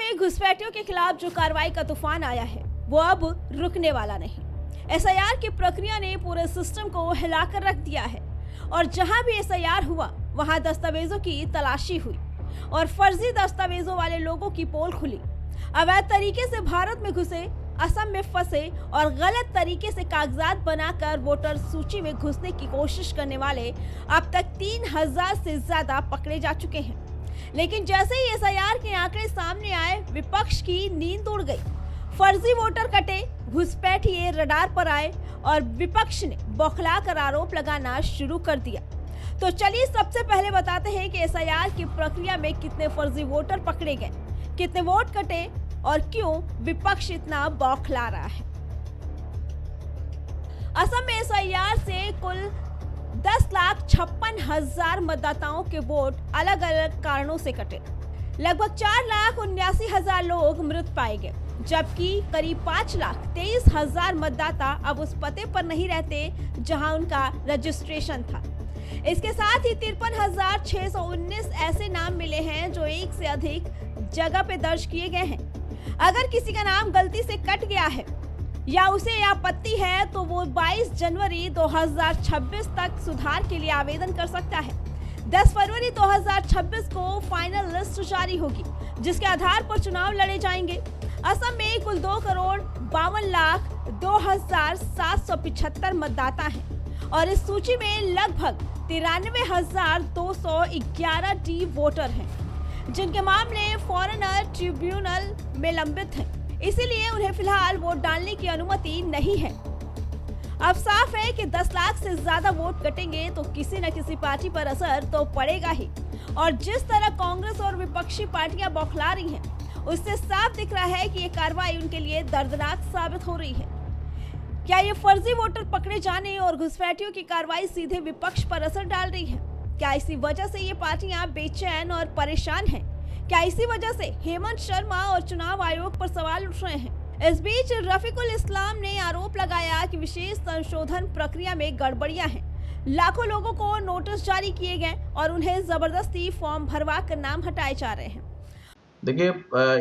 में घुसपैठियों के खिलाफ जो कार्रवाई का तूफान आया है वो अब रुकने वाला नहीं। एसआईआर की प्रक्रिया ने पूरे सिस्टम को हिलाकर रख दिया है और जहां भी एसआईआर हुआ वहां दस्तावेजों की तलाशी हुई और फर्जी दस्तावेजों वाले लोगों की पोल खुली। अवैध तरीके से भारत में घुसे, असम में फंसे और गलत तरीके से कागजात बनाकर वोटर सूची में घुसने की कोशिश करने वाले अब तक 3000 से ज्यादा पकड़े जा चुके हैं। लेकिन जैसे ही एसआईआर के आंकड़े सामने आए, विपक्ष की नींद उड़ गई। फर्जी वोटर कटे, घुसपैठिए रडार पर आए और विपक्ष ने बौखलाकर आरोप लगाना शुरू कर दिया। तो चलिए सबसे पहले बताते हैं कि एसआईआर की प्रक्रिया में कितने फर्जी वोटर पकड़े गए, कितने वोट कटे और क्यों विपक्ष इतना बौखला रहा है। असम में एसआईआर से कुल 10,56,000 मतदाताओं के वोट अलग अलग कारणों से कटे। लगभग 4,79,000 लोग मृत पाए गए, जबकि करीब 5,23,000 मतदाता अब उस पते पर नहीं रहते जहां उनका रजिस्ट्रेशन था। इसके साथ ही 53,619 ऐसे नाम मिले हैं जो एक से अधिक जगह पे दर्ज किए गए हैं। अगर किसी का नाम गलती से कट गया है या उसे आपत्ति है तो वो 22 जनवरी 2026 तक सुधार के लिए आवेदन कर सकता है। 10 फरवरी 2026 को फाइनल लिस्ट जारी होगी, जिसके आधार पर चुनाव लड़े जाएंगे। असम में कुल 2,52,02,775 मतदाता हैं और इस सूची में लगभग 93,211 डी वोटर हैं, जिनके मामले फॉरेनर ट्रिब्यूनल में लंबित हैं। इसीलिए उन्हें फिलहाल वोट डालने की अनुमति नहीं है। अब साफ है कि 10 लाख से ज्यादा वोट कटेंगे तो किसी न किसी पार्टी पर असर तो पड़ेगा ही। और जिस तरह कांग्रेस और विपक्षी पार्टियां बौखला रही हैं, उससे साफ दिख रहा है कि ये कार्रवाई उनके लिए दर्दनाक साबित हो रही है। क्या ये फर्जी वोटर पकड़े जाने और घुसपैठियों की कार्रवाई सीधे विपक्ष पर असर डाल रही है? क्या इसी वजह से ये पार्टियां बेचैन और परेशान हैं? क्या इसी वजह से हेमंत शर्मा और चुनाव आयोग पर सवाल उठ रहे हैं? इस बीच रफीकुल इस्लाम ने आरोप लगाया कि विशेष संशोधन प्रक्रिया में गड़बड़ियां हैं। लाखों लोगों को नोटिस जारी किए गए और उन्हें जबरदस्ती फॉर्म भरवा कर नाम हटाए जा रहे हैं। देखिए,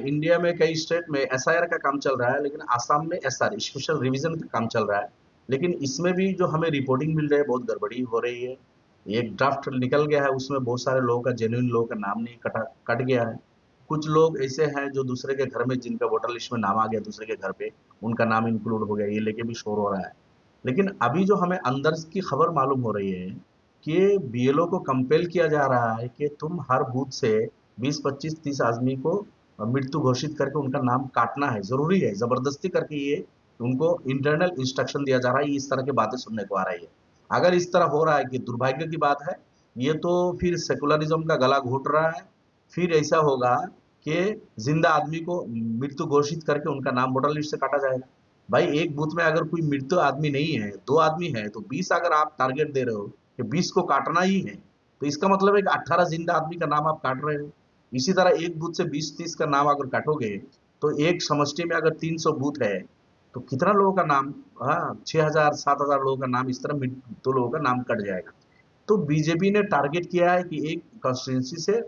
इंडिया में कई स्टेट में एसआईआर का काम चल रहा है, लेकिन आसाम में एसआर स्पेशल रिवीजन का काम चल रहा है। लेकिन इसमें भी जो हमें रिपोर्टिंग मिल रही है, बहुत गड़बड़ी हो रही है। एक ड्राफ्ट निकल गया है, उसमें बहुत सारे लोगों का, जेन्युइन लोगों का नाम नहीं कट गया है। कुछ लोग ऐसे हैं जो दूसरे के घर में, जिनका वोटर लिस्ट में नाम आ गया दूसरे के घर पे, उनका नाम इंक्लूड हो गया, ये लेके भी शोर हो रहा है। लेकिन अभी जो हमें अंदर की खबर मालूम हो रही है कि बीएलओ को कंपेल किया जा रहा है कि तुम हर बूथ से 20, 25, 30 आदमी को मृत्यु घोषित करके उनका नाम काटना है, जरूरी है। जबरदस्ती करके ये उनको इंटरनल इंस्ट्रक्शन दिया जा रहा है। इस तरह की बातें सुनने को आ रही है। अगर इस तरह हो रहा है कि दुर्भाग्य की बात है, ये तो फिर सेकुलरिज्म का गला घोट रहा है। फिर ऐसा होगा कि जिंदा आदमी को मृत्यु घोषित करके उनका नाम वोटर लिस्ट से काटा जाएगा। भाई, एक बूथ में अगर कोई मृत्यु आदमी नहीं है, 2 आदमी है, तो 20 अगर आप टारगेट दे रहे हो कि 20 को काटना ही है, तो इसका मतलब है कि 18 जिंदा आदमी का नाम आप काट रहे हो। इसी तरह एक बूथ से 20-30 का नाम अगर काटोगे तो एक समष्टि में अगर 300 बूथ है तो कितना लोगों का नाम, 6,000-7,000 लोगों का नाम, इस तरह तो लोगों का नाम कट जाएगा। तो बीजेपी ने टारगेट किया है कि एक कॉन्स्टिट्यूंसी से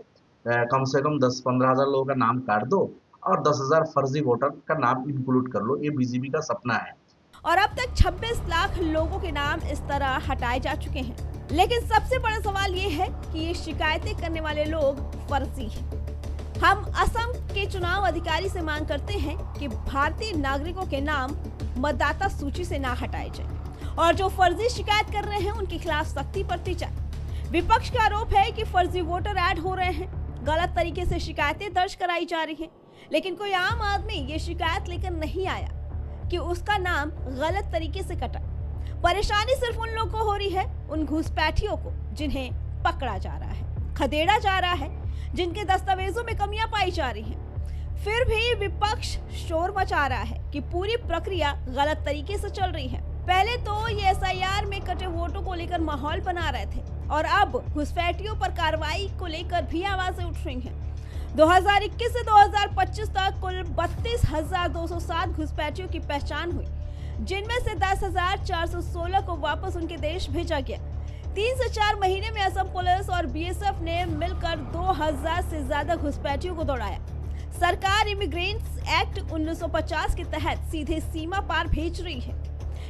कम 10-15,000 लोगों का नाम काट दो और 10,000 फर्जी वोटर का नाम इंक्लूड कर लो। ये बीजेपी का सपना है। और अब तक 26 लाख लोगों के नाम इस तरह हटाए जा चुके हैं। लेकिन सबसे बड़ा सवाल ये है कि ये शिकायतें करने वाले लोग फर्जी हैं। हम असम के चुनाव अधिकारी से मांग करते हैं कि भारतीय नागरिकों के नाम मतदाता सूची से ना हटाए जाएं और जो फर्जी शिकायत कर रहे हैं उनके खिलाफ सख्ती बरती जाए। विपक्ष का आरोप है कि फर्जी वोटर ऐड हो रहे हैं, गलत तरीके से शिकायतें दर्ज कराई जा रही हैं, लेकिन कोई आम आदमी ये शिकायत लेकर नहीं आया कि उसका नाम गलत तरीके से कटा। परेशानी सिर्फ उन लोगों को हो रही है, उन घुसपैठियों को जिन्हें पकड़ा जा रहा है, खदेड़ा जा रहा है, जिनके दस्तावेजों में कमियां पाई जा रही हैं। फिर भी विपक्ष शोर मचा रहा है कि पूरी प्रक्रिया गलत तरीके से चल रही है। पहले तो ये एसआईआर में कटे वोटों को लेकर माहौल बना रहे थे और अब घुसपैठियों पर कार्रवाई को लेकर भी आवाजें उठ रही हैं। 2021 से 2025 तक कुल 32,207 घुसपैठियों की पहचान हुई, जिनमें से 10,416 को वापस उनके देश भेजा गया। 3 से 4 महीने में असम पुलिस और बीएसएफ ने मिलकर 2000 से ज्यादा घुसपैठियों को दौड़ाया। सरकार इमिग्रेंट्स एक्ट 1950 के तहत सीधे सीमा पार भेज रही है।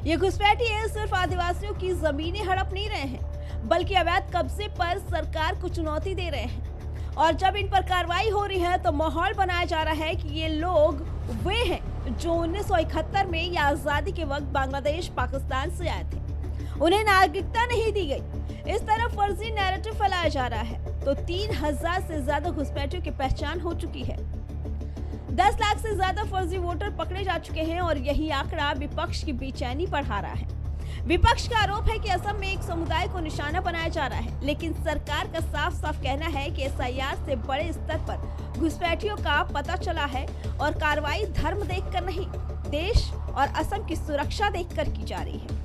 ये घुसपैठिए सिर्फ आदिवासियों की जमीनें हड़प नहीं रहे हैं, बल्कि अवैध कब्जे पर सरकार को चुनौती दे रहे हैं। और जब इन पर कार्रवाई हो रही है तो माहौल बनाया जा रहा है कि ये लोग वे हैं जो 1971 में या आजादी के वक्त बांग्लादेश पाकिस्तान से आए थे, उन्हें नागरिकता नहीं दी गई। इस तरह फर्जी नैरेटिव फैलाया जा रहा है। तो 3000 से ज्यादा घुसपैठियों की पहचान हो चुकी है। 10 लाख से ज्यादा फर्जी वोटर पकड़े जा चुके हैं और यही आंकड़ा विपक्ष की बेचैनी बढ़ा रहा है। विपक्ष का आरोप है कि असम में एक समुदाय को निशाना बनाया जा रहा है, लेकिन सरकार का साफ साफ कहना है कि एसआईआर से बड़े स्तर पर घुसपैठियों का पता चला है और कार्रवाई धर्म देखकर नहीं, देश और असम की सुरक्षा देखकर की जा रही है।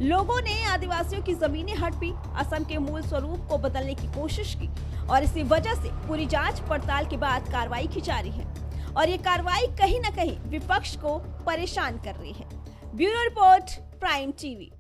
लोगों ने आदिवासियों की जमीनें हड़पी, असम के मूल स्वरूप को बदलने की कोशिश की और इसी वजह से पूरी जांच पड़ताल के बाद कार्रवाई की जा रही है और ये कार्रवाई कहीं न कहीं विपक्ष को परेशान कर रही है। Bureau report, prime TV.